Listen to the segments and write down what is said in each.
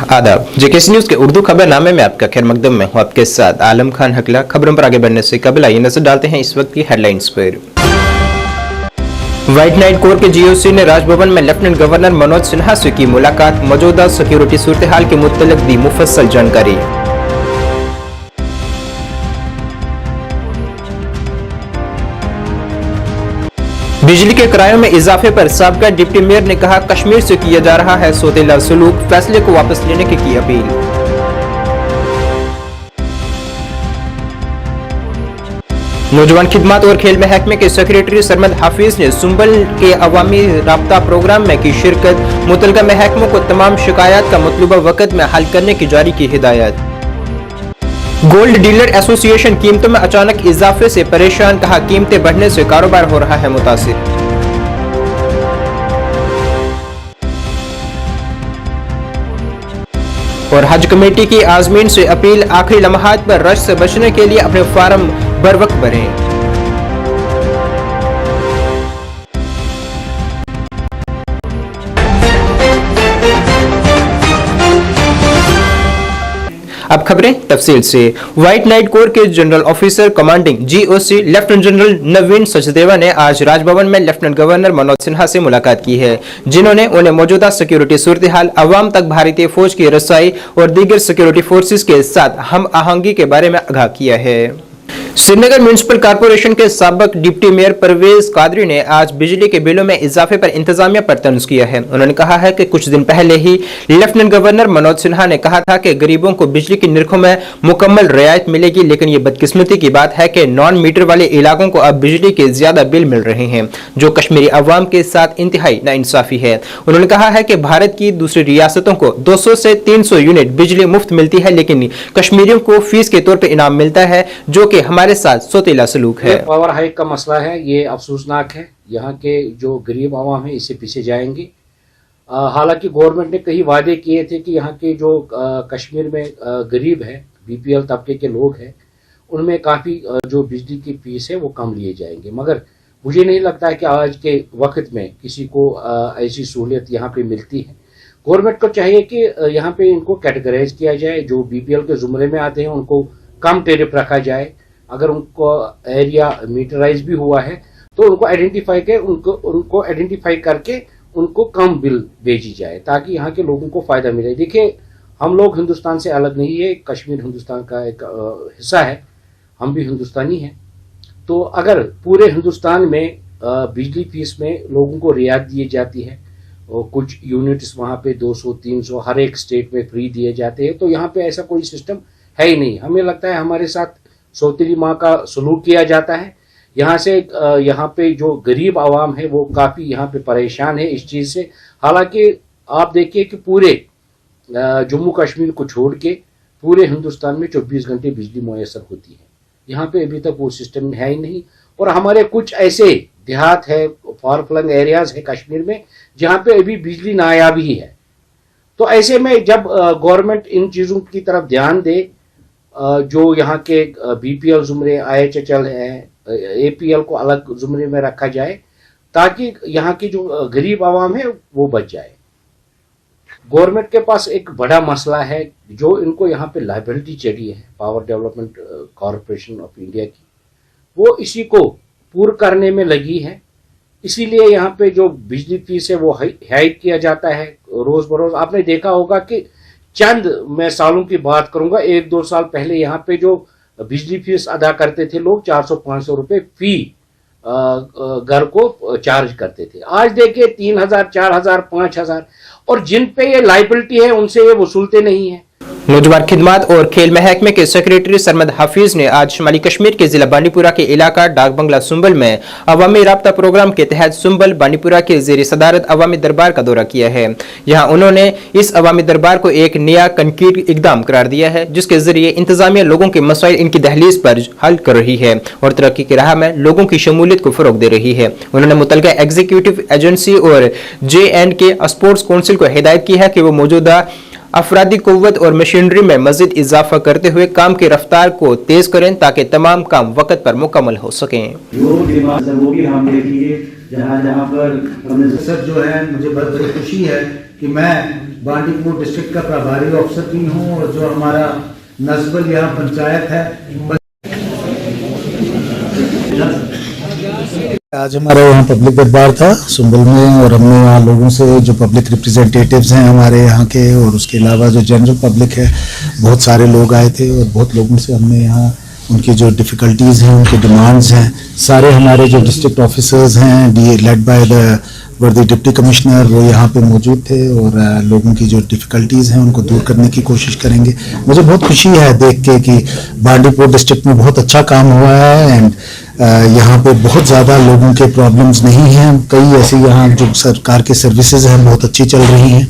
आदाब। JKC news के उर्दू खबरनामे में आपका खैर मकदम में हूं आपके साथ आलम खान हकला। खबरों पर आगे बढ़ने से कबल आइए नजर डालते हैं इस वक्त की हेडलाइंस पर। व्हाइट नाइट कोर के जीओसी ने राजभवन में लेफ्टिनेंट गवर्नर मनोज सिन्हा से की मुलाकात, मौजूदा सिक्योरिटी सूरत हाल के मुतल्लिक दी मुफस्सल जानकारी। बिजली के किरायों में इजाफे पर साबका डिप्टी मेयर ने कहा, कश्मीर से किया जा रहा है सौतेला सलूक, फैसले को वापस लेने की अपील। नौजवान खिदमत और खेल महकमे के सेक्रेटरी सरमद हाफिज ने सुंबल के अवामी राब्ता प्रोग्राम में की शिरकत, मुतलका महकमों को तमाम शिकायत का मतलूबा वक्त में हल करने की जारी की हिदायत। गोल्ड डीलर एसोसिएशन कीमतों में अचानक इजाफे से परेशान, कहा कीमतें बढ़ने से कारोबार हो रहा है मुतासिर। और हज कमेटी की आजमीन से अपील, आखिरी लम्हात पर रश से बचने के लिए अपने फार्म बरवक्त भरें। अब खबरें तफसील से। व्हाइट नाइट कोर के general officer commanding GOC Lieutenant General Naveen Sachdeva ने आज राजभवन में लेफ्टिनेंट गवर्नर मनोज सिन्हा से मुलाकात की है, जिन्होंने उन्हें मौजूदा सिक्योरिटी सूरत हाल, अवाम तक भारतीय फौज की रसाई और दीगर सिक्योरिटी फोर्सेस के साथ हम आहंगी के बारे में आगाह किया है। श्रीनगर म्युनिसिपल कॉर्पोरेशन के साबिक डिप्टी मेयर परवेज कादरी ने आज बिजली के बिलों में इजाफे पर इंतजामिया पर तंज किया है। उन्होंने कहा है कि कुछ दिन पहले ही लेफ्टिनेंट गवर्नर मनोज सिन्हा ने कहा था कि गरीबों को बिजली की निर्खों में मुकम्मल रियायत मिलेगी, लेकिन ये बदकिस्मती की बात है कि नॉन मीटर वाले इलाकों को अब बिजली के ज्यादा बिल मिल रहे हैं, जो कश्मीरी अवाम के साथ इंतहाई नाइंसाफी है। उन्होंने कहा है कि भारत की दूसरी रियासतों को 200 से 300 यूनिट बिजली मुफ्त मिलती है, लेकिन कश्मीरियों को फीस के तौर पर इनाम मिलता है, जो कि हमारे साथ सौतेला सलूक है। पावर हाइक का मसला है, ये अफसोसनाक है। यहाँ के जो गरीब आवाम है इससे पीछे जाएंगे। हालांकि गवर्नमेंट ने कई वादे किए थे कि यहाँ के जो कश्मीर में गरीब है, बीपीएल तबके के लोग हैं, उनमें काफ़ी जो बिजली की फीस है वो कम लिए जाएंगे, मगर मुझे नहीं लगता है कि आज के वक्त में किसी को ऐसी सहूलियत यहाँ पे मिलती है। गवर्नमेंट को चाहिए कि यहाँ पे इनको कैटेगराइज किया जाए, जो बीपीएल के जुमरे में आते हैं उनको कम टेरिफ रखा जाए। अगर उनको एरिया मीटराइज भी हुआ है तो उनको आइडेंटिफाई करके उनको कम बिल भेजी जाए, ताकि यहाँ के लोगों को फायदा मिले। देखिए, हम लोग हिंदुस्तान से अलग नहीं है, कश्मीर हिंदुस्तान का एक हिस्सा है, हम भी हिंदुस्तानी हैं। तो अगर पूरे हिंदुस्तान में बिजली फीस में लोगों को रियायत दी जाती है और कुछ यूनिट्स वहाँ पे 200-300 हर एक स्टेट में फ्री दिए जाते हैं, तो यहाँ पे ऐसा कोई सिस्टम है ही नहीं। हमें लगता है हमारे साथ सौतेली माँ का सलूक किया जाता है। यहाँ पे जो गरीब आवाम है वो काफ़ी यहाँ पे परेशान है इस चीज़ से। हालांकि आप देखिए कि पूरे जम्मू कश्मीर को छोड़ के पूरे हिंदुस्तान में 24 घंटे बिजली मुयसर होती है। यहाँ पे अभी तक वो सिस्टम है ही नहीं। और हमारे कुछ ऐसे देहात है, फार फ्लंग एरियाज है कश्मीर में, जहाँ पे अभी बिजली नायाब ही है। तो ऐसे में जब गवर्नमेंट इन चीज़ों की तरफ ध्यान दे, जो यहाँ के बीपीएल जुमरे, आईएचएचएल है, एपीएल को अलग जुमरे में रखा जाए, ताकि यहाँ की जो गरीब आवाम है वो बच जाए। गवर्नमेंट के पास एक बड़ा मसला है, जो इनको यहाँ पे लायबिलिटी चढ़ी है power development corporation of India की, वो इसी को पूर्ण करने में लगी है। इसीलिए यहाँ पे जो बिजली फीस है वो हाइक किया जाता है रोज बरोज। आपने देखा होगा कि चंद मैं सालों की बात करूंगा, 1-2 साल पहले यहाँ पे जो बिजली फीस अदा करते थे लोग 400-500 रुपए फी घर को चार्ज करते थे। आज देखिए 3000, 4000, 5000, और जिन पे ये लायबिलिटी है उनसे ये वसूलते नहीं है। नौजवान खिदमत और खेल महकमे के सेक्रेटरी सरमद हाफिज ने आज शुमाली कश्मीर के जिला बांडीपुरा के इलाका डाक बंगला सुंबल में अवामी राब्ता प्रोग्राम के तहत सुंबल बांडीपुरा के ज़ेर सदारत अवामी दरबार का दौरा किया है। यहाँ उन्होंने इस अवामी दरबार को एक नया कंक्रीट इकदाम करार दिया है, जिसके जरिए इंतजामिया लोगों के मसाइल इनकी दहलीज पर हल कर रही है और तरक्की की राह में लोगों की शमूलियत को फरोग दे रही है। उन्होंने मुतलका एग्जीक्यूटिव एजेंसी और JNK स्पोर्ट्स काउंसिल को हिदायत की है कि वो मौजूदा अफरादी कुव्वत और मशीनरी में मजीद इजाफा करते हुए काम की रफ्तार को तेज करें ताकि तमाम काम वक्त पर मुकम्मल हो सकें। जो डिमांड है वो भी हम देखेंगे। जहाँ जहाँ पर हमने सर जो है, मुझे बहुत बड़ी खुशी है कि मैं बांडीपुर डिस्ट्रिक्ट का प्रभारी ऑफिसर भी हूँ और जो हमारा नस्बल यहाँ पंचायत है। आज हमारा यहाँ पब्लिक दरबार था सुंबल में और हमने यहाँ लोगों से, जो पब्लिक रिप्रेजेंटेटिव्स हैं हमारे यहाँ के और उसके अलावा जो जनरल पब्लिक है, बहुत सारे लोग आए थे और बहुत लोगों से हमने यहाँ उनकी जो डिफ़िकल्टीज़ हैं, उनकी डिमांड्स हैं, सारे हमारे जो डिस्ट्रिक्ट ऑफिसर्स हैं लेड बाय द वर्दी डिप्टी कमिश्नर वो यहाँ पे मौजूद थे और लोगों की जो डिफ़िकल्टीज़ हैं उनको दूर करने की कोशिश करेंगे। मुझे बहुत खुशी है देख के कि बांडीपुर डिस्ट्रिक्ट में बहुत अच्छा काम हुआ है एंड यहाँ पे बहुत ज़्यादा लोगों के प्रॉब्लम्स नहीं हैं। कई ऐसी यहाँ जो सरकार के सर्विसेज हैं बहुत अच्छी चल रही हैं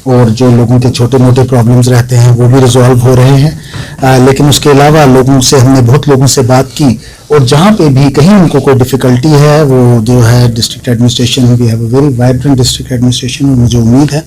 और जो लोगों के छोटे मोटे प्रॉब्लम्स रहते हैं वो भी रिजॉल्व हो रहे हैं। लेकिन उसके अलावा लोगों से, हमने बहुत लोगों से बात की और जहाँ पे भी कहीं उनको कोई डिफ़िकल्टी है वो जो है district administration, we have a very vibrant district administration और मुझे उम्मीद है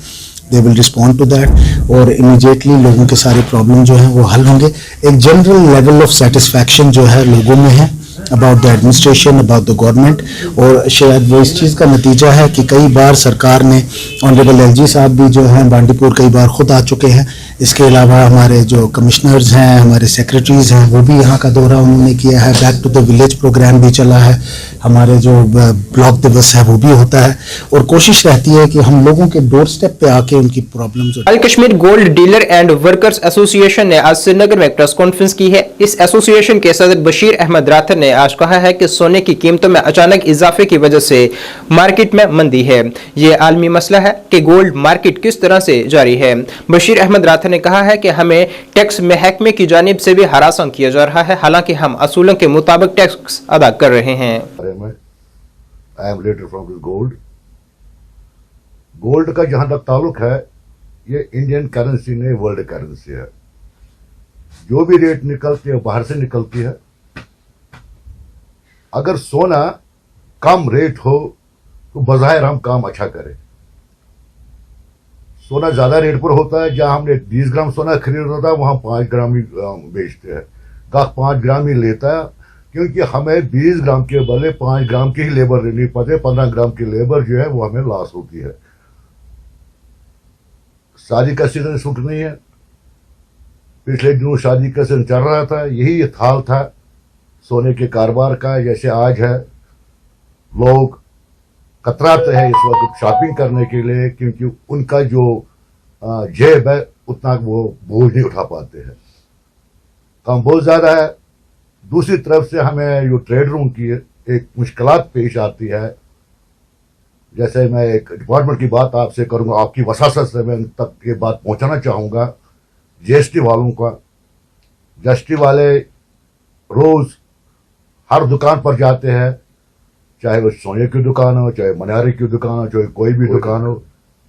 they will respond to that और इमीडिएटली लोगों के सारे प्रॉब्लम जो हैं वो हल होंगे। एक जनरल लेवल ऑफ सेटिस्फैक्शन जो है लोगों में है about the administration, about the government और शायद वो इस चीज़ का नतीजा है कि कई बार सरकार ने, ऑनरेबल एलजी साहब भी जो हैं बांडीपुर कई बार खुद आ चुके हैं। इसके अलावा हमारे जो कमिश्नर्स हैं, हमारे सेक्रेटरीज़ हैं, वो भी यहाँ का दौरा उन्होंने किया है। Back to the village program भी चला है, हमारे जो ब्लॉक दिवस है वो भी होता है और कोशिश रहती है कि हम लोगों के डोर स्टेप पे आके उनकी problems. All Kashmir gold dealer and workers association ने आज श्रीनगर में प्रेस कॉन्फ्रेंस की है। इस एसोसिएशन के सदर बशीर अहमद राथर ने आज कहा है कि सोने की कीमतों में अचानक इजाफे की वजह से मार्केट में मंदी है। ये आलमी मसला है कि गोल्ड मार्केट किस तरह से जारी है। बशीर अहमद राथर ने कहा है कि हमें टैक्स महकमे की जानिब से भी हरासा किया जा रहा है, हालांकि हम असूलों के मुताबिक टैक्स अदा कर रहे हैं। I am related from gold. Gold का जहां तक ताल्लुक है, ये इंडियन करेंसी नहीं, वर्ल्ड करेंसी है। जो भी रेट निकलती है बाहर से निकलती है। अगर सोना कम रेट हो तो बज़ाहिर हम काम अच्छा करें। सोना ज्यादा रेट पर होता है, जहां हमने 20 ग्राम सोना खरीदना था वहां 5 ग्राम ही बेचते हैं। गाहक 5 ग्राम ही लेता है क्योंकि हमें 20 ग्राम के बदले 5 ग्राम की ही लेबर लेनी पड़ती है। 15 ग्राम की लेबर जो है वो हमें लॉस होती है। शादी का सीजन सूट नहीं है। पिछले दिनों शादी का सीजन चल रहा था, यही हाल था सोने के कारोबार का। जैसे आज है, लोग कतराते हैं इस वक्त शॉपिंग करने के लिए क्योंकि उनका जो जेब है उतना वो बोझ नहीं उठा पाते हैं, काम बहुत ज्यादा है। दूसरी तरफ से हमें जो ट्रेडरों की एक मुश्किलात पेश आती है। जैसे मैं एक डिपार्टमेंट की बात आपसे करूंगा, आपकी वसासत से मैं तक ये बात पहुंचाना चाहूंगा। जीएसटी वालों का, जीएसटी वाले रोज हर दुकान पर जाते हैं, चाहे वो सोने की दुकान हो, चाहे मनिहारी की दुकान हो, चाहे कोई भी दुकान हो,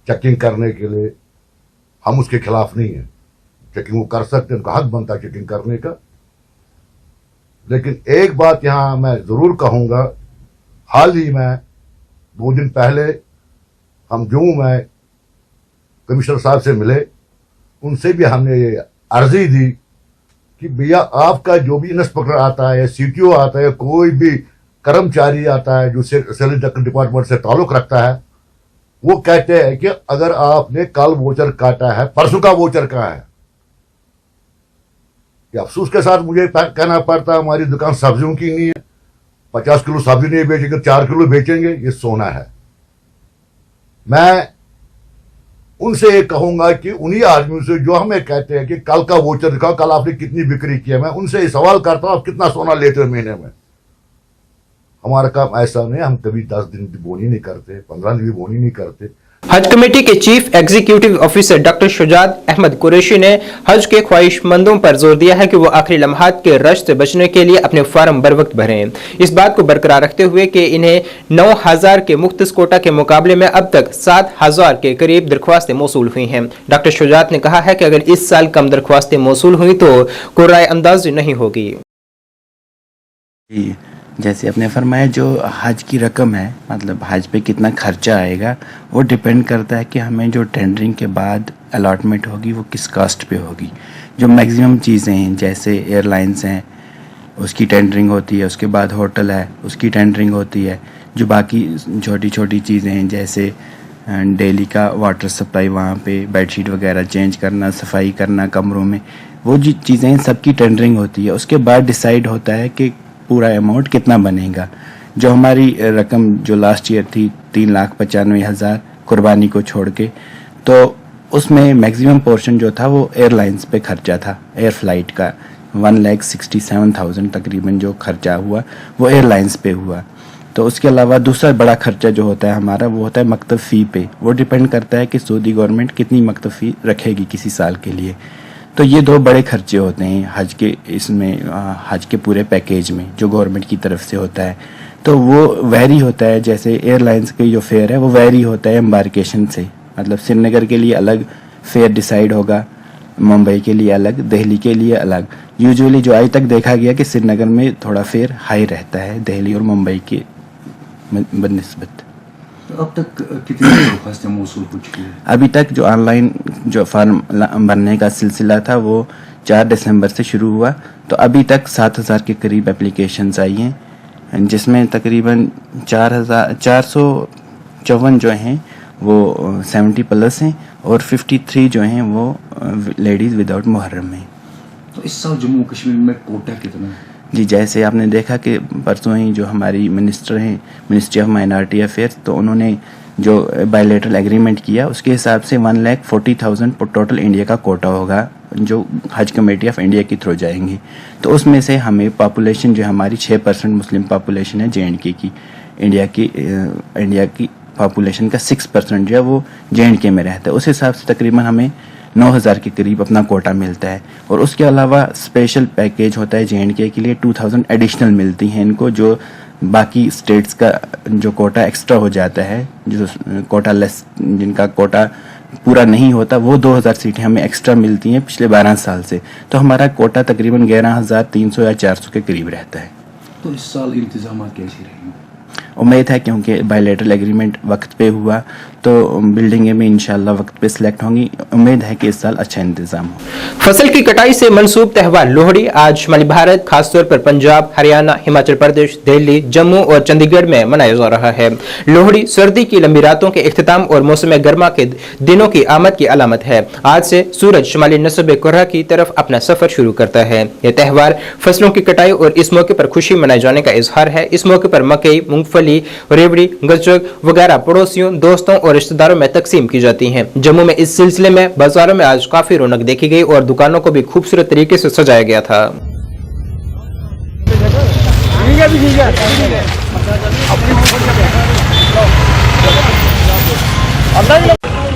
चेकिंग करने के लिए। हम उसके खिलाफ नहीं है, चेकिंग वो कर सकते हैं, उनका हक बनता है चेकिंग करने का। लेकिन एक बात यहां मैं जरूर कहूंगा, हाल ही में 2 दिन पहले हम जम्मू में कमिश्नर साहब से मिले। उनसे भी हमने ये अर्जी दी कि भैया आपका जो भी इंस्पेक्टर आता है, सीटीओ आता है, कोई भी कर्मचारी आता है जो सैलरी डिपार्टमेंट से ताल्लुक रखता है, वो कहते हैं कि अगर आपने कल वोचर काटा है, परसों का वोचर कहाँ है। ये अफसोस के साथ मुझे कहना पड़ता है, हमारी दुकान सब्जियों की नहीं है। 50 किलो सब्जी नहीं बेचेंगे, 4 किलो बेचेंगे, ये सोना है। मैं उनसे ये कहूंगा कि उन्हीं आदमियों से जो हमें कहते हैं कि कल का वोचर दिखाओ, कल आपने कितनी बिक्री की है, मैं उनसे ये सवाल करता हूं आप कितना सोना लेते हो महीने में। हमारा काम ऐसा नहीं, हम कभी 10 दिन भी बोनी नहीं करते, 15 दिन भी बोनी नहीं करते। हज कमेटी के chief executive officer doctor Shujat Ahmad Qureshi ने हज के ख्वाहिशमंदों पर जोर दिया है कि वो आखिरी लम्हात के रश से बचने के लिए अपने फार्म बर वक्त भरें। इस बात को बरकरार रखते हुए कि इन्हें 9000 के मुख्तस कोटा के मुकाबले में अब तक 7000 के करीब दरख्वास्तें मौसूल हुई हैं। डॉक्टर शुजात ने कहा है कि अगर इस साल कम दरख्वास्तें मौसूल हुई तो कुर्राए अंदाजी नहीं होगी। जैसे आपने फरमाया जो हज की रकम है, मतलब हज पे कितना खर्चा आएगा, वो डिपेंड करता है कि हमें जो टेंडरिंग के बाद अलॉटमेंट होगी वो किस कास्ट पे होगी। जो मैक्सिमम चीज़ें हैं जैसे एयरलाइंस हैं उसकी टेंडरिंग होती है, उसके बाद होटल है उसकी टेंडरिंग होती है। जो बाकी छोटी छोटी चीज़ें हैं जैसे डेली का वाटर सप्लाई, वहाँ पे बेडशीट वगैरह चेंज करना, सफाई करना कमरों में, वो जी चीज़ें सबकी टेंडरिंग होती है। उसके बाद डिसाइड होता है कि पूरा अमाउंट कितना बनेगा। जो हमारी रकम जो लास्ट ईयर थी 3,95,000 कुर्बानी को छोड़ के, तो उसमें मैक्सिमम पोर्शन जो था वो एयरलाइंस पे खर्चा था। एयर फ्लाइट का 1,67,000 तकरीबन जो खर्चा हुआ वो एयरलाइंस पे हुआ। तो उसके अलावा दूसरा बड़ा खर्चा जो होता है हमारा वो होता है मकतब फ़ी पे। वो डिपेंड करता है कि सऊदी गवर्नमेंट कितनी मकतब फ़ी रखेगी किसी साल के लिए। तो ये दो बड़े खर्चे होते हैं हज के, इसमें हज के पूरे पैकेज में जो गवर्नमेंट की तरफ से होता है। तो वो वैरी होता है, जैसे एयरलाइंस के जो फेयर है वो वैरी होता है एम्बार्केशन से। मतलब श्रीनगर के लिए अलग फेयर डिसाइड होगा, मुंबई के लिए अलग, दिल्ली के लिए अलग। यूजुअली जो आज तक देखा गया कि श्रीनगर में थोड़ा फेयर हाई रहता है दिल्ली और मुंबई के बनिस्बत। तो अब तक कितनी दरख्वास्तें मौसूल हो चुकी हैं? अभी तक जो ऑनलाइन जो फॉर्म भरने का सिलसिला था वो 4 दिसंबर से शुरू हुआ, तो अभी तक 7,000 के करीब एप्लीकेशंस आई हैं, जिसमें तकरीबन 454 जो हैं वो 70 प्लस हैं और 53 जो हैं वो लेडीज़ विदाउट मुहर्रम हैं। तो इस साल जम्मू कश्मीर में कोटा कितना है? जी, जैसे आपने देखा कि परसों ही जो हमारी मिनिस्टर हैं मिनिस्ट्री ऑफ माइनॉरिटी अफेयर्स, तो उन्होंने जो बायलैटरल एग्रीमेंट किया उसके हिसाब से 1,40,000 टोटल इंडिया का कोटा होगा जो हज कमेटी ऑफ इंडिया के थ्रू जाएंगी। तो उसमें से हमें पॉपुलेशन जो हमारी 6% मुस्लिम पॉपुलेशन है J&K की, इंडिया की पॉपुलेशन का 6% जो है वो J&K में रहता है। उस हिसाब से तकरीबन हमें 9,000 के करीब अपना कोटा मिलता है। और उसके अलावा स्पेशल पैकेज होता है J&K के लिए, 2,000 एडिशनल मिलती हैं इनको, जो बाकी स्टेट्स का जो कोटा एक्स्ट्रा हो जाता है, जो कोटा लेस जिनका कोटा पूरा नहीं होता, वो 2,000 सीटें हमें एक्स्ट्रा मिलती हैं पिछले 12 साल से। तो हमारा कोटा तकरीबन 11,300 या 400 के करीब रहता है। तो इस साल इंतजाम कैसे रहेंगे? उम्मीद है क्योंकि बायलैटरल एग्रीमेंट वक्त पे हुआ तो बिल्डिंगें में इंशाल्लाह वक्त पे सिलेक्ट होंगी। उम्मीद है कि इस साल अच्छा इंतजाम हो। फसल की कटाई से मंसूब त्यौहार लोहड़ी आज शुमाली भारत खासतौर पर पंजाब, हरियाणा, हिमाचल प्रदेश, दिल्ली, जम्मू और चंडीगढ़ में मनाया जा रहा है। लोहड़ी सर्दी की लंबी रातों के इख्तिताम और मौसम गर्मा के दिनों की आमद की अलामत है। आज से सूरज शुमाली नस्ब कुर्रा की तरफ अपना सफर शुरू करता है। यह त्यौहार फसलों की कटाई और इस मौके पर खुशी मनाए जाने का इजहार है। इस मौके पर मकई, मूंगफली, रेवड़ी, गचक वगैरह पड़ोसियों, दोस्तों और रिश्तेदारों में तकसीम की जाती हैं। जम्मू में इस सिलसिले में बाजारों में आज काफी रौनक देखी गई और दुकानों को भी खूबसूरत तरीके से सजाया गया था।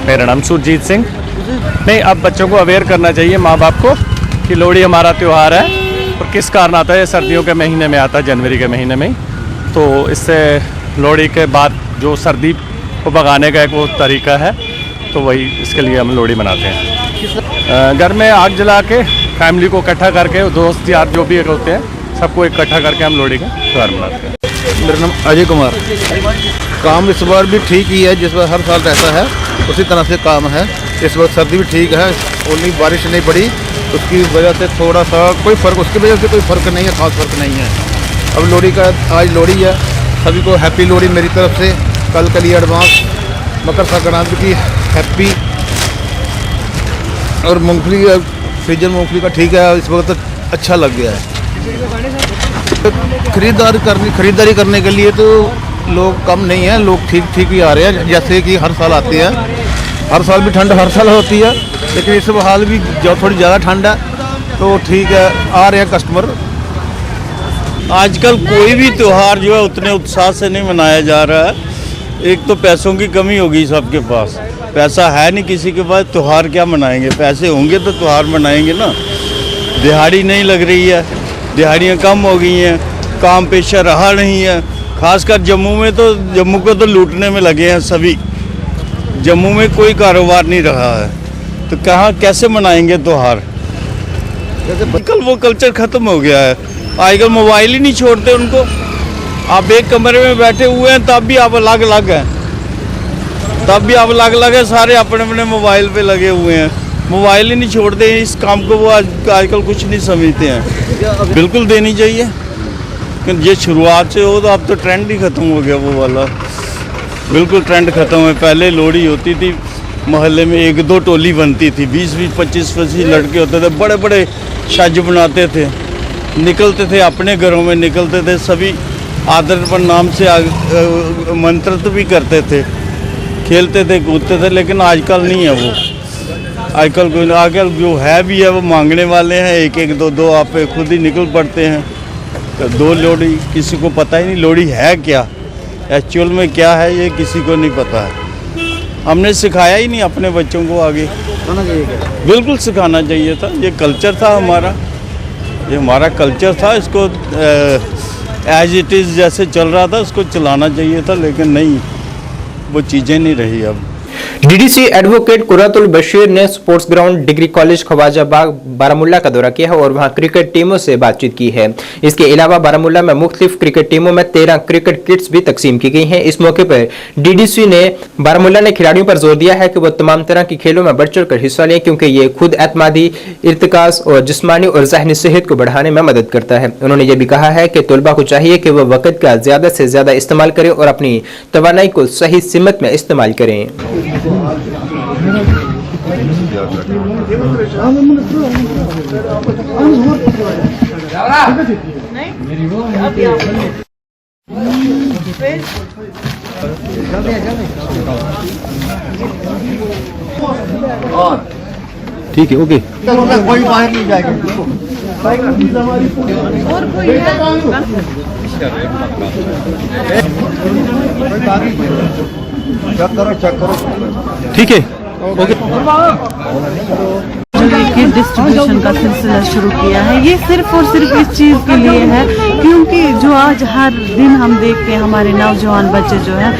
मेरा नाम सुरजीत सिंह। नहीं, अब बच्चों को अवेयर करना चाहिए माँ बाप को कि लोहड़ी हमारा त्यौहार है और किस कारण आता है। सर्दियों के महीने में आता है, जनवरी के महीने में। तो इससे लोहड़ी के बाद जो सर्दी को भगाने का एक वो तरीका है, तो वही इसके लिए हम लोहड़ी मनाते हैं। घर में आग जला के फैमिली को इकट्ठा करके, दोस्त यार जो भी होते हैं सबको इकट्ठा करके हम लोहड़ी का त्यौहार मनाते हैं। मेरा नाम अजय कुमार। काम इस बार भी ठीक ही है, जिस बार हर साल रहता है उसी तरह से काम है। इस बार सर्दी भी ठीक है, ओनली बारिश नहीं पड़ी, उसकी वजह से थोड़ा सा कोई फ़र्क, उसकी वजह से कोई फ़र्क नहीं है, खास फ़र्क नहीं है। अब लोहड़ी का आज लोहड़ी है, सभी को हैप्पी लोहड़ी मेरी तरफ से। कल के लिए एडवांस मकर संक्रांति की हैप्पी। और मूंगफली का सीजन मूंगफली का ठीक है, इस वक्त अच्छा लग गया है। खरीदारी करने के लिए तो लोग कम नहीं है, लोग ठीक ही आ रहे हैं, जैसे कि हर साल आते हैं। हर साल भी ठंड हर साल होती है, लेकिन इस हाल भी जो थोड़ी ज़्यादा ठंड है तो ठीक है, आ रहे हैं कस्टमर। आजकल कोई भी त्यौहार जो है उतने उत्साह से नहीं मनाया जा रहा है। एक तो पैसों की कमी होगी, सबके पास पैसा है नहीं, किसी के पास त्यौहार क्या मनाएंगे। पैसे होंगे तो त्यौहार मनाएंगे ना। दिहाड़ी नहीं लग रही है, दिहाड़ियाँ कम हो गई हैं, काम पेशा रहा नहीं है। खासकर जम्मू में तो, जम्मू को तो लूटने में लगे हैं सभी। जम्मू में कोई कारोबार नहीं रहा है, तो कहाँ कैसे मनाएंगे त्यौहार। आजकल वो कल्चर ख़त्म हो गया है, आजकल मोबाइल ही नहीं छोड़ते उनको। आप एक कमरे में बैठे हुए हैं तब भी आप अलग अलग हैं, सारे अपने अपने मोबाइल पे लगे हुए हैं, मोबाइल ही नहीं छोड़ते हैं। इस काम को वो आजकल कुछ नहीं समझते हैं। बिल्कुल देनी चाहिए, क्योंकि ये शुरुआत से हो तो अब तो ट्रेंड ही ख़त्म हो गया वो वाला, बिल्कुल ट्रेंड ख़त्म है। पहले लोहड़ी होती थी, मोहल्ले में 1-2 टोली बनती थी, 20-20, 25-25 लड़के होते थे, बड़े बड़े छज बनाते थे, निकलते थे अपने घरों में, निकलते थे, सभी आदर पर नाम से मंत्रित भी करते थे, खेलते थे, कूदते थे। लेकिन आजकल नहीं है वो, आजकल जो है भी है वो मांगने वाले हैं, 1-1, 2-2 आप खुद ही निकल पड़ते हैं। तो 2 लोहड़ी किसी को पता ही नहीं, लोहड़ी है क्या, एक्चुअल में क्या है ये किसी को नहीं पता है। हमने सिखाया ही नहीं अपने बच्चों को आगे, बिल्कुल सिखाना चाहिए था। ये कल्चर था हमारा, ये हमारा कल्चर था, इसको एज इट इज़ जैसे चल रहा था उसको चलाना चाहिए था, लेकिन नहीं, वो चीज़ें नहीं रही अब। डीडीसी एडवोकेट कुरातुल बशीर ने sports ground degree college Khawaja Bagh Baramulla का दौरा किया है और वहां क्रिकेट टीमों से बातचीत की है। इसके अलावा बारामुल्ला में मुख्तलिफ क्रिकेट टीमों में 13 क्रिकेट किट्स भी तकसीम की गई हैं। इस मौके पर डीडीसी ने बारामुल्ला ने खिलाड़ियों पर जोर दिया है कि वो तमाम तरह की खेलों में बढ़ चढ़ कर हिस्सा लें, क्योंकि ये खुद एतमादी, इर्तिकाज और जिस्मानी और ज़हनी सेहत को बढ़ाने में मदद करता है। उन्होंने ये भी कहा है कि तलबा को चाहिए कि वह वक्त का ज्यादा से ज्यादा इस्तेमाल करें और अपनी तवानाई को सही सिमत में इस्तेमाल करें। ठीक है, ओके। कोई बाहर नहीं जाएगा। और कोई चेक करो। ठीक है, ओके। किट डिस्ट्रीब्यूशन का सिलसिला शुरू किया है, ये सिर्फ और सिर्फ इस चीज़ के लिए है क्योंकि जो आज हर दिन हम देखते हैं हमारे नौजवान बच्चे जो हैं,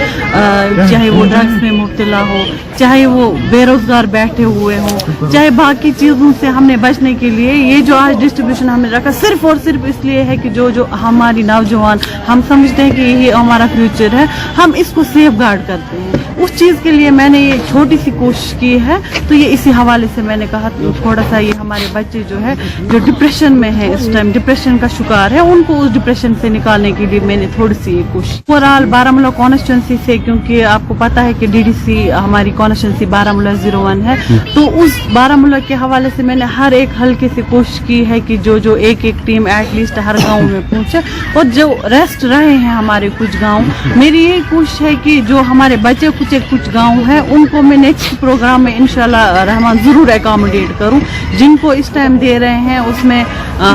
चाहे वो ड्रग्स में मुब्तला हो, चाहे वो बेरोजगार बैठे हुए हो, चाहे बाकी चीज़ों से हमने बचने के लिए ये जो आज डिस्ट्रीब्यूशन हमने रखा सिर्फ और सिर्फ इसलिए है कि जो हमारी नौजवान, हम समझते हैं कि यही हमारा फ्यूचर है, हम इसको सेफ गार्ड करते हैं। उस चीज़ के लिए मैंने ये छोटी सी कोशिश की है, तो ये इसी हवाले से मैंने कहा थोड़ा सा ये हमारे बच्चे जो है जो डिप्रेशन में है, इस टाइम डिप्रेशन का शिकार है, उनको उस डिप्रेशन से निकालने के लिए मैंने थोड़ी सी ये कोशिश। ओवरऑल बारामुल्ला कॉन्स्टिट्यूंसी से, क्योंकि आपको पता है कि डीडीसी हमारी कॉन्स्टिट्यूंसी बारामुल्ला 01 है, तो उस बारामुल्ला के हवाले से मैंने हर एक हल्के से कोशिश की है कि जो एक टीम एटलीस्ट हर गाँव में पहुँचे, और जो रेस्ट रहे हैं हमारे कुछ गाँव, मेरी यही कोशिश है कि जो हमारे बच्चे कुछ गांव हैं उनको मैं नेक्स्ट प्रोग्राम में इंशाल्लाह रहमान ज़रूर एकोमोडेट करूं। जिनको इस टाइम दे रहे हैं उसमें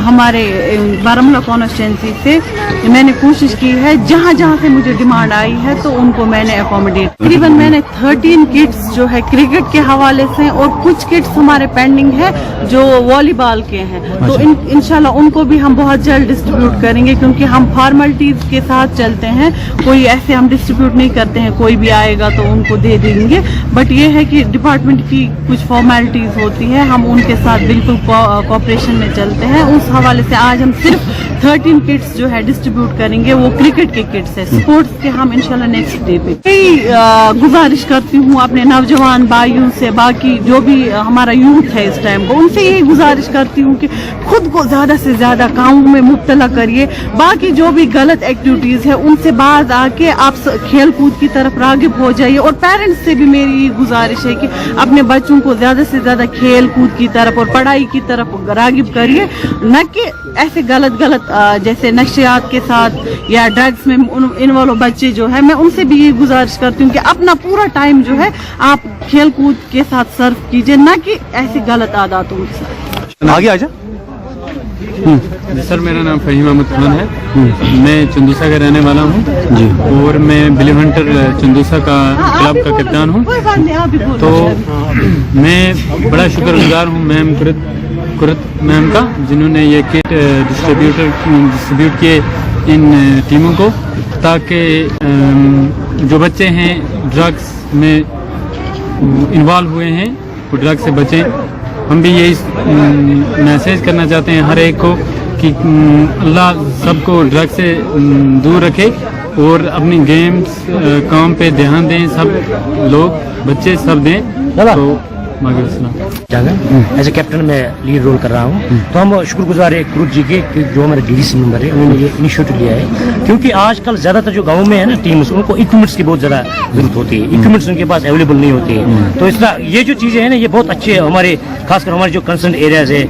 हमारे बारामुल्ला कॉन्स्टिट्यूंसी से मैंने कोशिश की है, जहां जहां से मुझे डिमांड आई है तो उनको मैंने एकोमोडेट। तकरीबन मैंने 13 किट्स जो है क्रिकेट के हवाले से, और कुछ किट्स हमारे पेंडिंग है जो वॉलीबॉल के हैं, तो इंशाल्लाह उनको भी हम बहुत जल्द डिस्ट्रीब्यूट करेंगे, क्योंकि हम फॉर्मेलिटीज के साथ चलते हैं, कोई ऐसे हम डिस्ट्रीब्यूट नहीं करते हैं कोई भी आएगा तो उनको दे देंगे, बट ये है कि डिपार्टमेंट की कुछ फॉर्मेलिटीज होती है, हम उनके साथ बिल्कुल कोऑपरेशन में चलते हैं। उस हवाले से आज हम सिर्फ 13 किट्स जो है डिस्ट्रीब्यूट करेंगे, वो क्रिकेट के किट्स है, स्पोर्ट्स के हम इंशाल्लाह नेक्स्ट डे पे। गुजारिश करती हूँ अपने नौजवान भाइयों से, बाकी जो भी हमारा यूथ है इस टाइम को, उनसे यही गुजारिश करती हूँ कि खुद को ज्यादा से ज्यादा कामों में मुब्तला करिए, बाकी जो भी गलत एक्टिविटीज है उनसे बाज आके आप खेल कूद की तरफ रागिब हो जाइए। और पेरेंट्स से भी मेरी गुजारिश है कि अपने बच्चों को ज्यादा से ज्यादा खेल कूद की तरफ और पढ़ाई की तरफ रागिब करिए, न कि ऐसे गलत जैसे नशियात के साथ या ड्रग्स में इन्वॉल्व बच्चे जो है, मैं उनसे भी ये गुजारिश करती हूँ कि अपना पूरा टाइम जो है आप खेल कूद के साथ सर्व कीजिए, न कि ऐसी गलत आदतों के साथ। आगे आजा। सर मेरा नाम फहीम अहमद खान है, मैं चंदूसा का रहने वाला हूँ जी, और मैं बिलीव हंटर चंदूसा का क्लब का कप्तान हूँ। तो मैं बड़ा शुक्रगुजार हूँ मैम कुरत मैम का, जिन्होंने ये किट डिस्ट्रीब्यूट किए इन टीमों को, ताकि जो बच्चे हैं ड्रग्स में इन्वॉल्व हुए हैं वो ड्रग्स से बचें। हम भी यही मैसेज करना चाहते हैं हर एक को कि अल्लाह सबको ड्रग से दूर रखे और अपनी गेम्स काम पे ध्यान दें, सब लोग बच्चे सब दें। तो एज ए कैप्टन मैं लीड रोल कर रहा हूँ। तो हम शुक्रगुजार है क्रूज जी के कि जो हमारे डीडीसी मेंबर है उन्होंने ये इनिशिएटिव लिया है, क्योंकि आजकल ज़्यादातर जो गाँव में है ना टीम्स, उनको इक्विपमेंट्स की बहुत ज़्यादा जरूरत होती है, इक्विपमेंट्स उनके पास अवेलेबल नहीं होते हैं। तो इसलिए ये जो चीज़ें हैं ना, ये बहुत अच्छे हमारे खासकर हमारे जो कंसर्न एरियाज है,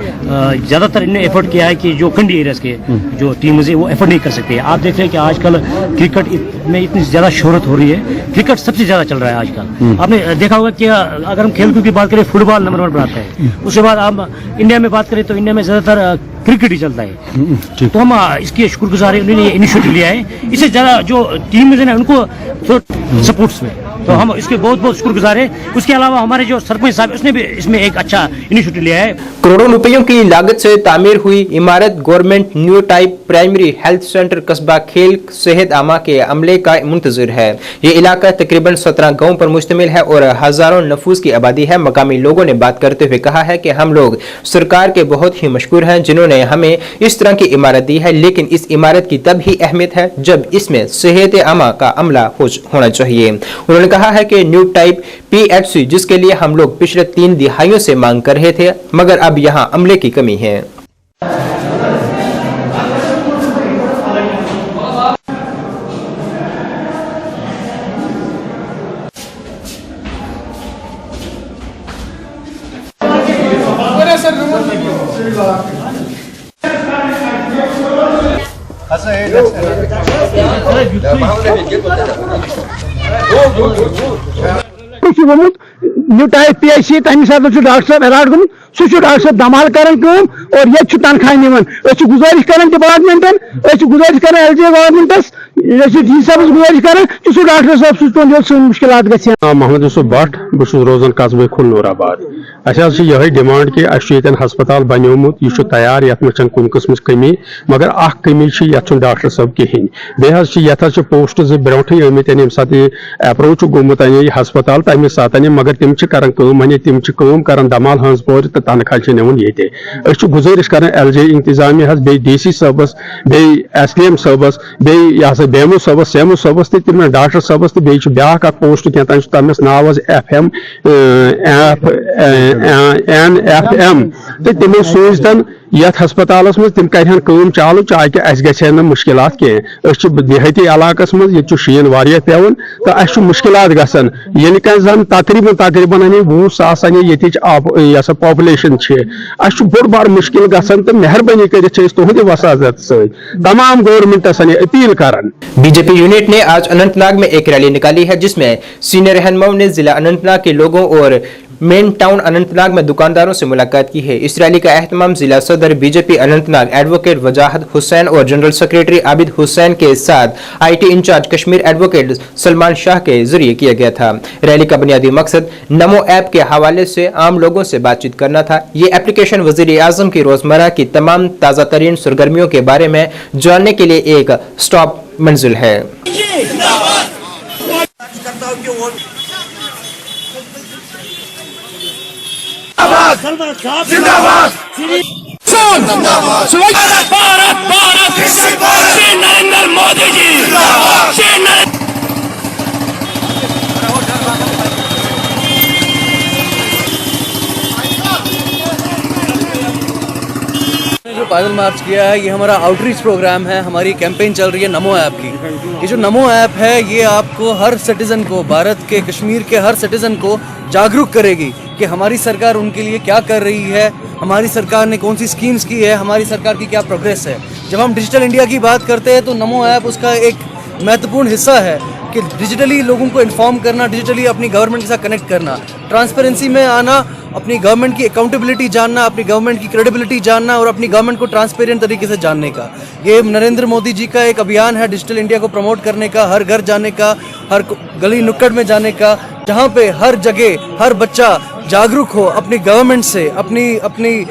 ज़्यादातर इन्होंने एफर्ट किया है कि जो कंडी एरियाज के जो टीम्स है वो एफर्ट नहीं कर सकते। आप देख रहे हैं कि आजकल क्रिकेट में इतनी ज़्यादा शोहरत हो रही है, क्रिकेट सबसे ज़्यादा चल रहा है आजकल। आपने देखा होगा कि अगर हम खेल कूद की बात करें, फुटबॉल नंबर 1 पर आता है, उसके बाद हम इंडिया में बात करें तो इंडिया में ज़्यादातर क्रिकेट ही चलता है। तो हम इसके शुक्रगुजार है, उन्होंने ये इनिशिएटिव लिया है। इससे ज़्यादा जो टीम है ना उनको सपोर्ट्स में, तो हम इसके बहुत बहुत शुक्रगुजार है। उसके अलावा हमारे जो सरपंच साहब, उसने भी इसमें एक अच्छा इनिशिएटिव लिया है। करोड़ों रुपयों की लागत से तामीर हुई इमारत government new type primary health centre कस्बा खेल सेहत आमा के अमले का मुंतजिर है। ये इलाका तकरीबन 17 गांवों पर मुश्तमिल है और हजारों नफूस की आबादी है। मकामी लोगों ने बात करते हुए कहा है कि हम लोग सरकार के बहुत ही मशकूर हैं जिन्होंने हमें इस तरह की इमारत दी है, लेकिन इस इमारत की तब ही अहमियत है जब इसमें सेहत आमा का अमला होना चाहिए। उन्होंने कहा है कि न्यू टाइप PHC जिसके लिए हम लोग पिछले 3 दिहाइयों से मांग कर रहे थे, मगर अब यहाँ अमले की कमी है। न्यू टाइप PHC तमी साथ डॉक्टर साहब एलाट गुम सह डॉक्टर साहब धमाल कर और ये तनख्वाह निवन गुजारिश कर डिपार्टमेंटन गुजारिश कर LG गवर्नमेंटस डी साहब गुजारिश कर डॉक्टर साहब सह मुश्किल ग। मोहम्मद यूसुफ भट्ट बहुत रोजान कस्बे खुलनूराबाद। अस यही डिमांड कि अन हस्पताल बनोमुत यह तैयार ये कुन किस्म कमी, मगर अ कमी डॉक्टर साहब कहें बे पोस्ट ब्रोटे आमत ये सात अप्रोच गोमुत हस्पताल तमें सात मगर तम तम कर दमाल हंसपोर तो तनख्वाह निवन ये गुजारिश कर LG इंतजामिया बे DC साहबस बे SDM साहबस बे BMO साहबस SEMO साहबस तो तम डॉक्टर साहबस तो बे ब्या पोस्ट क्या तमिस नाव FM NFM तो तमो सूजन ये हस्पताल मज तम कर चालू ताकि अस ग मुश्किल कह देहाती इलाकस मज ये शीन वारिया पेवन तो अस मुश्किल गसान ये जन तकरीबन 20 सास ये पॉपुलेशन अस बोड़ बार मुश्किल गसान तो मेहरबानी कर तुहद वसाजत सत तमाम गवर्नमेंटस अपील कर। बीजेपी यूनिट ने आज अनंतनाग में एक रैली निकाली है जिसमें सीनियर रहनुमाओं ने जिला अनंतनाग के लोगों और मेन टाउन अनंतनाग में दुकानदारों से मुलाकात की है। इस रैली का एहतमाम जिला सदर बीजेपी अनंतनाग एडवोकेट वजाहत हुसैन और जनरल सेक्रेटरी आबिद हुसैन के साथ IT in charge Kashmir advocate Salman Shah के जरिए किया गया था। रैली का बुनियादी मकसद नमो ऐप के हवाले से आम लोगों से बातचीत करना था। ये एप्लीकेशन वजीर आजम की रोजमर्रा की तमाम ताज़ा तरीन सरगर्मियों के बारे में जानने के लिए एक स्टॉप मंजिल है। जिंदाबाद भारत भारत श्री नरेंद्र मोदी जी जो पैदल मार्च किया है ये हमारा आउटरीच प्रोग्राम है। हमारी कैंपेन चल रही है नमो ऐप की। ये जो नमो ऐप है ये आपको हर सिटीजन को, भारत के कश्मीर के हर सिटीजन को जागरूक करेगी कि हमारी सरकार उनके लिए क्या कर रही है, हमारी सरकार ने कौन सी स्कीम्स की है, हमारी सरकार की क्या प्रोग्रेस है। जब हम डिजिटल इंडिया की बात करते हैं तो नमो ऐप उसका एक महत्वपूर्ण हिस्सा है कि डिजिटली लोगों को इन्फॉर्म करना, डिजिटली अपनी गवर्नमेंट के साथ कनेक्ट करना, ट्रांसपेरेंसी में आना, अपनी गवर्नमेंट की अकाउंटेबिलिटी जानना, अपनी गवर्नमेंट की क्रेडिबिलिटी जानना और अपनी गवर्नमेंट को ट्रांसपेरेंट तरीके से जानने का। ये नरेंद्र मोदी जी का एक अभियान है डिजिटल इंडिया को प्रमोट करने का, हर घर जाने का, हर गली नुक्कड़ में जाने का, जहाँ पे हर जगह हर बच्चा जागरूक हो अपनी गवर्नमेंट से, अपनी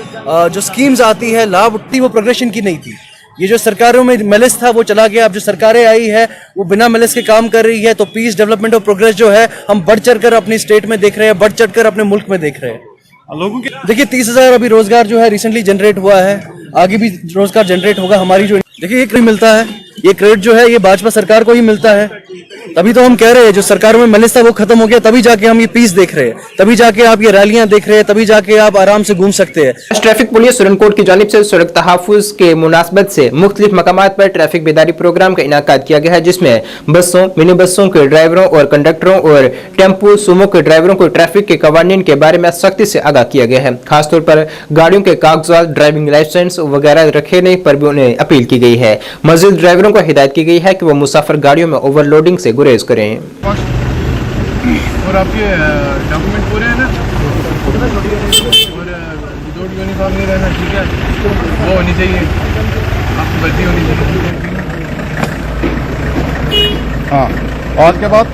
जो स्कीम्स आती है लाभ उठती वो प्रोग्रेशन की नहीं थी। ये जो सरकारों में मेलिस था वो चला गया। अब जो सरकारें आई है वो बिना मेलिस के काम कर रही है। तो पीस, डेवलपमेंट और प्रोग्रेस जो है हम बढ़ चढ़ कर अपनी स्टेट में देख रहे हैं, बढ़ चढ़ कर अपने मुल्क में देख रहे हैं। लोगों के देखिए 30,000 अभी रोजगार जो है रिसेंटली जनरेट हुआ है। आगे भी रोजगार जनरेट होगा। हमारी जो देखिए ये क्रेडिट मिलता है, ये क्रेडिट जो है ये भाजपा सरकार को ही मिलता है। तभी तो हम कह रहे हैं जो सरकारों में मलिस था वो खत्म हो गया, तभी जाके हम ये पीस देख रहे हैं, तभी जाके आप ये रैलियां देख रहे हैं, तभी जाके आप आराम से घूम सकते हैं। ट्रैफिक पुलिस सुरनकोट की जानिब से सड़क तहफ़्फ़ुज़ के मुनासबत से मुख्तलिफ मकामात पर ट्रैफिक बेदारी प्रोग्राम का इनाकाद किया गया है, जिसमें बसों, मिनी बसों के ड्राइवरों और कंडक्टरों और टेम्पो सुमो के ड्राइवरों को ट्रैफिक के कवानीन के बारे में सख्ती से आगाह किया गया है। खासतौर पर गाड़ियों के कागजात, ड्राइविंग लाइसेंस वगैरह रखने पर भी उन्हें अपील की गई है। मजीद ड्राइवरों को हिदायत की गई है कि वो मुसाफिर गाड़ियों में ओवरलोडिंग से गुरेज करें। और आपके डॉक्यूमेंट पूरे हैं ना, और विदाउट यूनिफॉर्म नहीं रहना, ठीक है, वो होनी चाहिए, आपकी वर्दी होनी चाहिए। हाँ, आज के बाद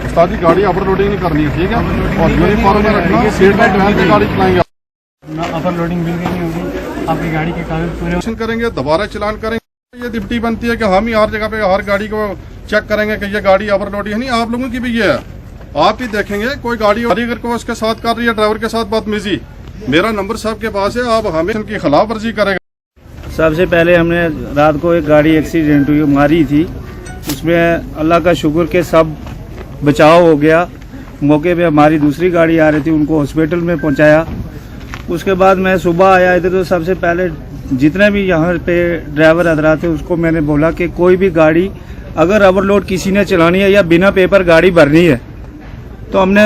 उस्ताद जी गाड़ी ओवरलोडिंग नहीं करनी है, ठीक है, और यूनिफॉर्म में रखना, सीट बेल्ट पहन के गाड़ी चलाएंगे। ओवरलोडिंग बिल्कुल नहीं होगी, आपकी गाड़ी के कागज पूरे करेंगे, दोबारा चलान करेंगे। ये ड्यूटी बनती है कि हम ही हर जगह पे हर गाड़ी को चेक करेंगे कि ये गाड़ी ओवरलोडिंग है। नहीं, आप लोगों की भी ये है, आप भी देखेंगे कोई गाड़ी अगर को उसके साथ कर रही है, ड्राइवर के साथ बदतमीजी, मेरा नंबर साहब के पास है, आप हमें उनकी खिलाफ वर्जी करेंगे। सबसे पहले हमने रात को एक गाड़ी एक्सीडेंट हुई मारी थी, उसमें अल्लाह का शुक्र के सब बचाव हो गया। मौके पे हमारी दूसरी गाड़ी आ रही थी, उनको हॉस्पिटल में पहुंचाया। उसके बाद मैं सुबह आया इधर, तो सबसे पहले जितने भी यहाँ पे ड्राइवर हजरात थे उसको मैंने बोला कि कोई भी गाड़ी अगर ओवरलोड किसी ने चलानी है या बिना पेपर गाड़ी भरनी है तो हमने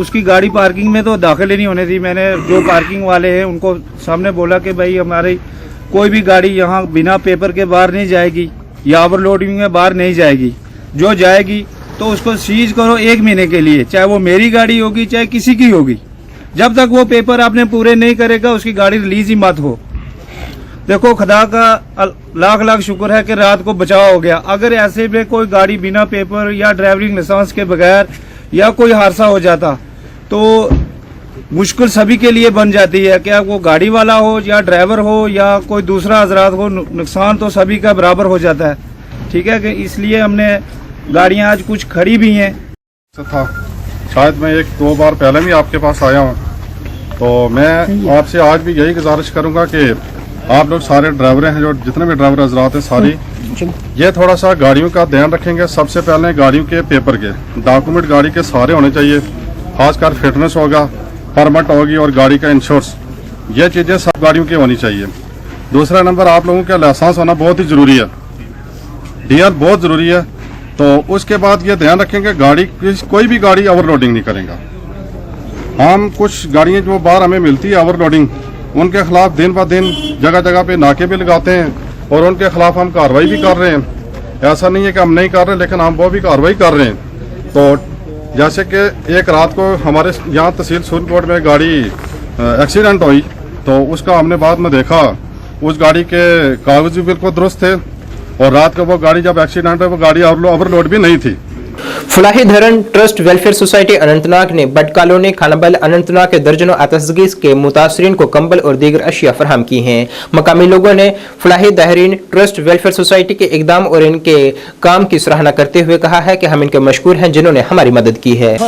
उसकी गाड़ी पार्किंग में तो दाखिल ही नहीं होने दी। मैंने जो पार्किंग वाले हैं उनको सामने बोला कि भाई हमारी कोई भी गाड़ी यहाँ बिना पेपर के बाहर नहीं जाएगी या ओवरलोडिंग में बाहर नहीं जाएगी। जो जाएगी तो उसको सीज करो 1 महीने के लिए, चाहे वो मेरी गाड़ी होगी चाहे किसी की होगी। जब तक वो पेपर आपने पूरे नहीं करेगा उसकी गाड़ी रिलीज ही मत हो। देखो खुदा का लाख लाख शुक्र है कि रात को बचाव हो गया। अगर ऐसे में कोई गाड़ी बिना पेपर या ड्राइविंग लाइसेंस के बगैर या कोई हादसा हो जाता तो मुश्किल सभी के लिए बन जाती है, क्या वो गाड़ी वाला हो या ड्राइवर हो या कोई दूसरा हजरात हो, नुकसान तो सभी का बराबर हो जाता है। ठीक है कि इसलिए हमने गाड़ियां आज कुछ खड़ी भी हैं। था शायद मैं 1-2 बार पहले भी आपके पास आया हूँ, तो मैं आपसे आज भी यही गुजारिश करूँगा कि आप लोग सारे ड्राइवर हैं, जो जितने भी ड्राइवर हजरात हैं सारी, ये थोड़ा सा गाड़ियों का ध्यान रखेंगे। सबसे पहले गाड़ियों के पेपर के डॉक्यूमेंट गाड़ी के सारे होने चाहिए, खासकर फिटनेस होगा, परमिट होगी और गाड़ी का इंश्योरेंस, ये चीज़ें सब गाड़ियों की होनी चाहिए। दूसरा नंबर, आप लोगों का लाइसेंस होना बहुत ही ज़रूरी है, डीएल बहुत ज़रूरी है। तो उसके बाद ये ध्यान रखेंगे गाड़ी कोई भी गाड़ी ओवरलोडिंग नहीं करेगा। हम कुछ गाड़ियाँ जो बाहर हमें मिलती है ओवरलोडिंग, उनके खिलाफ दिन ब दिन जगह जगह पे नाके भी लगाते हैं और उनके खिलाफ हम कार्रवाई भी कर रहे हैं। ऐसा नहीं है कि हम नहीं कर रहे, लेकिन हम वो भी कार्रवाई कर रहे हैं। तो जैसे कि एक रात को हमारे यहाँ तहसील सुरनकोट में गाड़ी एक्सीडेंट हुई, तो उसका हमने बाद में देखा उस गाड़ी के कागज भी बिल्कुल दुरुस्त थे और रात को वो गाड़ी जब एक्सीडेंट है वो गाड़ी ओवरलोड भी नहीं थी। फलाही धरन ट्रस्ट वेलफेयर सोसाइटी अनंतनाग ने बड कॉलोनी खानाबल अनंतनाग के दर्जनों आतशगी के मुतासरीन को कंबल और दीगर अशिया फराहम की हैं। मकामी लोगों ने फलाही धरन ट्रस्ट वेलफेयर सोसाइटी के इकदाम और इनके काम की सराहना करते हुए कहा है कि हम इनके मशकूर हैं जिन्होंने हमारी मदद की है।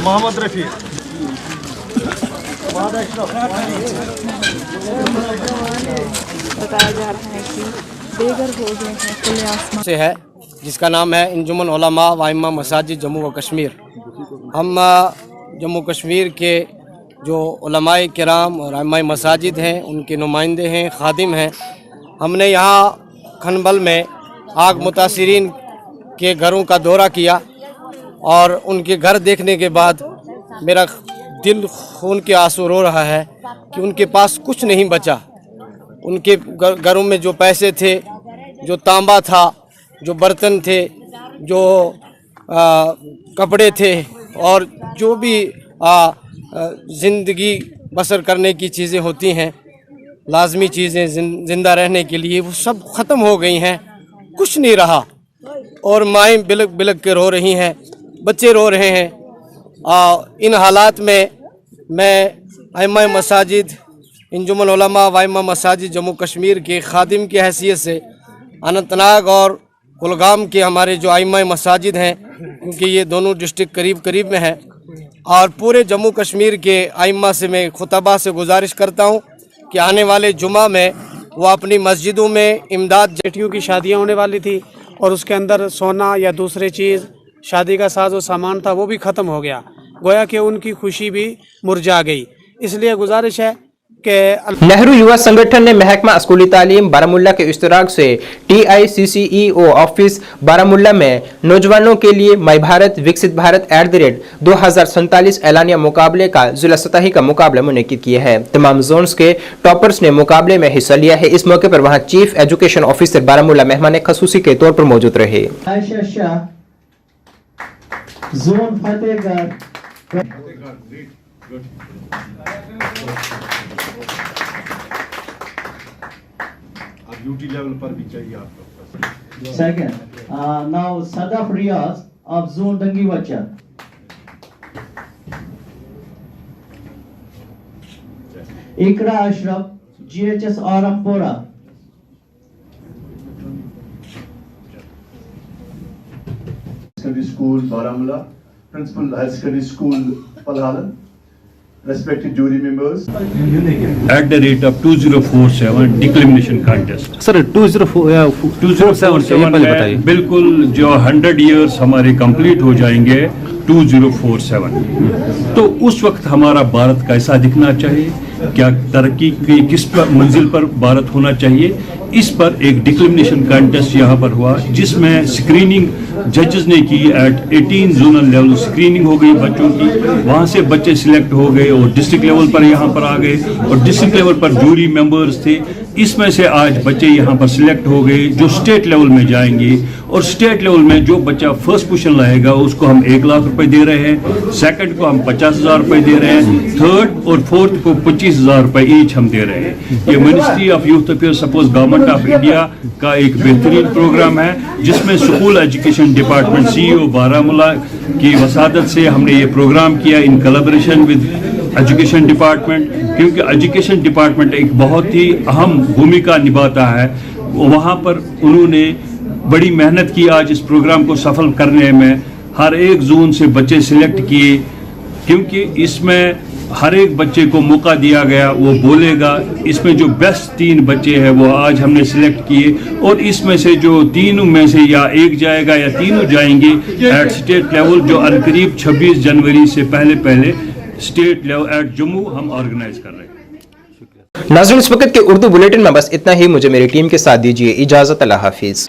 मोहम्मद रफी बताया जा रहा है कि बेघर हो गए हैं खुले आसमान से है, जिसका नाम है इंजुमन उलमा व इम्मा मसाजिद जम्मू व कश्मीर। हम जम्मू कश्मीर के जो उलमाए किराम और इम्मा मसाजिद हैं उनके नुमाइंदे हैं, खादिम हैं। हमने यहाँ खनबल में आग मुतासरीन के घरों का दौरा किया और उनके घर देखने के बाद मेरा दिल खून के आंसू रो रहा है कि उनके पास कुछ नहीं बचा। उनके घरों में जो पैसे थे, जो तांबा था, जो बर्तन थे, जो कपड़े थे और जो भी ज़िंदगी बसर करने की चीज़ें होती हैं, लाजमी चीज़ें ज़िंदा रहने के लिए, वो सब ख़त्म हो गई हैं, कुछ नहीं रहा। और माएँ बिलक बिलक के रो रही हैं, बच्चे रो रहे हैं। इन हालात में मैं इम्मा मसाजिद इंजुमन उलमा व इम्मा मसाजिद जम्मू कश्मीर के खादिम की हैसियत से अनंतनाग और कुलगाम के हमारे जो आइम्मा मसाजिद हैं, क्योंकि ये दोनों डिस्ट्रिक्ट करीब करीब में है, और पूरे जम्मू कश्मीर के आइम्मा से मैं खुतबा से गुजारिश करता हूँ कि आने वाले जुमा में वो अपनी मस्जिदों में इमदाद। बेटियों की शादियाँ होने वाली थी और उसके अंदर सोना या दूसरे चीज़ शादी का साजो सामान था, वो भी ख़त्म हो गया, गोया कि उनकी खुशी भी मुरझा गई। इसलिए गुजारिश है कि नेहरू युवा संगठन ने महकमा स्कूली तालीम बारामुल्ला के इश्तराक से TICCEO ऑफिस बारामुल्ला में नौजवानों के लिए माई भारत विकसित भारत @2047 एलानिया मुकाबले का जिला सतही का मुकाबला मुनक्किद किया है। तमाम जोन्स के टॉपर्स ने मुकाबले में हिस्सा लिया है। इस मौके पर वहां चीफ एजुकेशन ऑफिसर बारामुल्ला मेहमान खसूसी के तौर पर मौजूद रहे। जोन फतेहगढ़ ड्यूटी लेवल पर भी चाहिए आपको। Second now Sadaf Riyaz of zone Dangiwacha. Iqra Ashraf GHS Arampora. School Baramulla, Principal High Secondary School Palhalan, respected jury members. At the rate of 2047 declaration contest. Sir 2047 है, बिल्कुल जो 100 years हमारे कंप्लीट हो जाएंगे 2047, तो उस वक्त हमारा भारत कैसा दिखना चाहिए, क्या तरक्की की किस पर मंजिल पर भारत होना चाहिए, इस पर एक डिक्लिमिनेशन कॉन्टेस्ट यहाँ पर हुआ, जिसमें स्क्रीनिंग जजेस ने की। एट 18 जोनल लेवल स्क्रीनिंग हो गई बच्चों की, वहाँ से बच्चे सिलेक्ट हो गए और डिस्ट्रिक्ट लेवल पर यहाँ पर आ गए, और डिस्ट्रिक्ट लेवल पर जूरी मेंबर्स थे। इसमें से आज बच्चे यहाँ पर सिलेक्ट हो गए जो स्टेट लेवल में जाएंगे, और स्टेट लेवल में जो बच्चा फर्स्ट पोजीशन लाएगा उसको हम 1 लाख रुपए दे रहे हैं, सेकंड को हम 50,000 रुपए दे रहे हैं, थर्ड और फोर्थ को 25,000 रुपए ईच हम दे रहे हैं। ये ministry of youth affair suppose government of India का एक बेहतरीन प्रोग्राम है, जिसमें school education department CEO Baramulla की वसादत से हमने ये प्रोग्राम किया in collaboration with education department, क्योंकि एजुकेशन डिपार्टमेंट एक बहुत ही अहम भूमिका निभाता है। वहाँ पर उन्होंने बड़ी मेहनत की आज इस प्रोग्राम को सफल करने में। हर एक जोन से बच्चे सिलेक्ट किए, क्योंकि इसमें हर एक बच्चे को मौका दिया गया, वो बोलेगा। इसमें जो बेस्ट 3 बच्चे हैं वो आज हमने सिलेक्ट किए, और इसमें से जो 3 में से या एक जाएगा या तीनों जाएंगे एट स्टेट लेवल, जो अनकरीब 26 जनवरी से पहले स्टेट लेवल एट जम्मू हम ऑर्गेनाइज कर रहे हैं। नाज़रीन, इस वक्त के उर्दू बुलेटिन में बस इतना ही। मुझे मेरी टीम के साथ दीजिए इजाजत। अल्लाह हाफिज।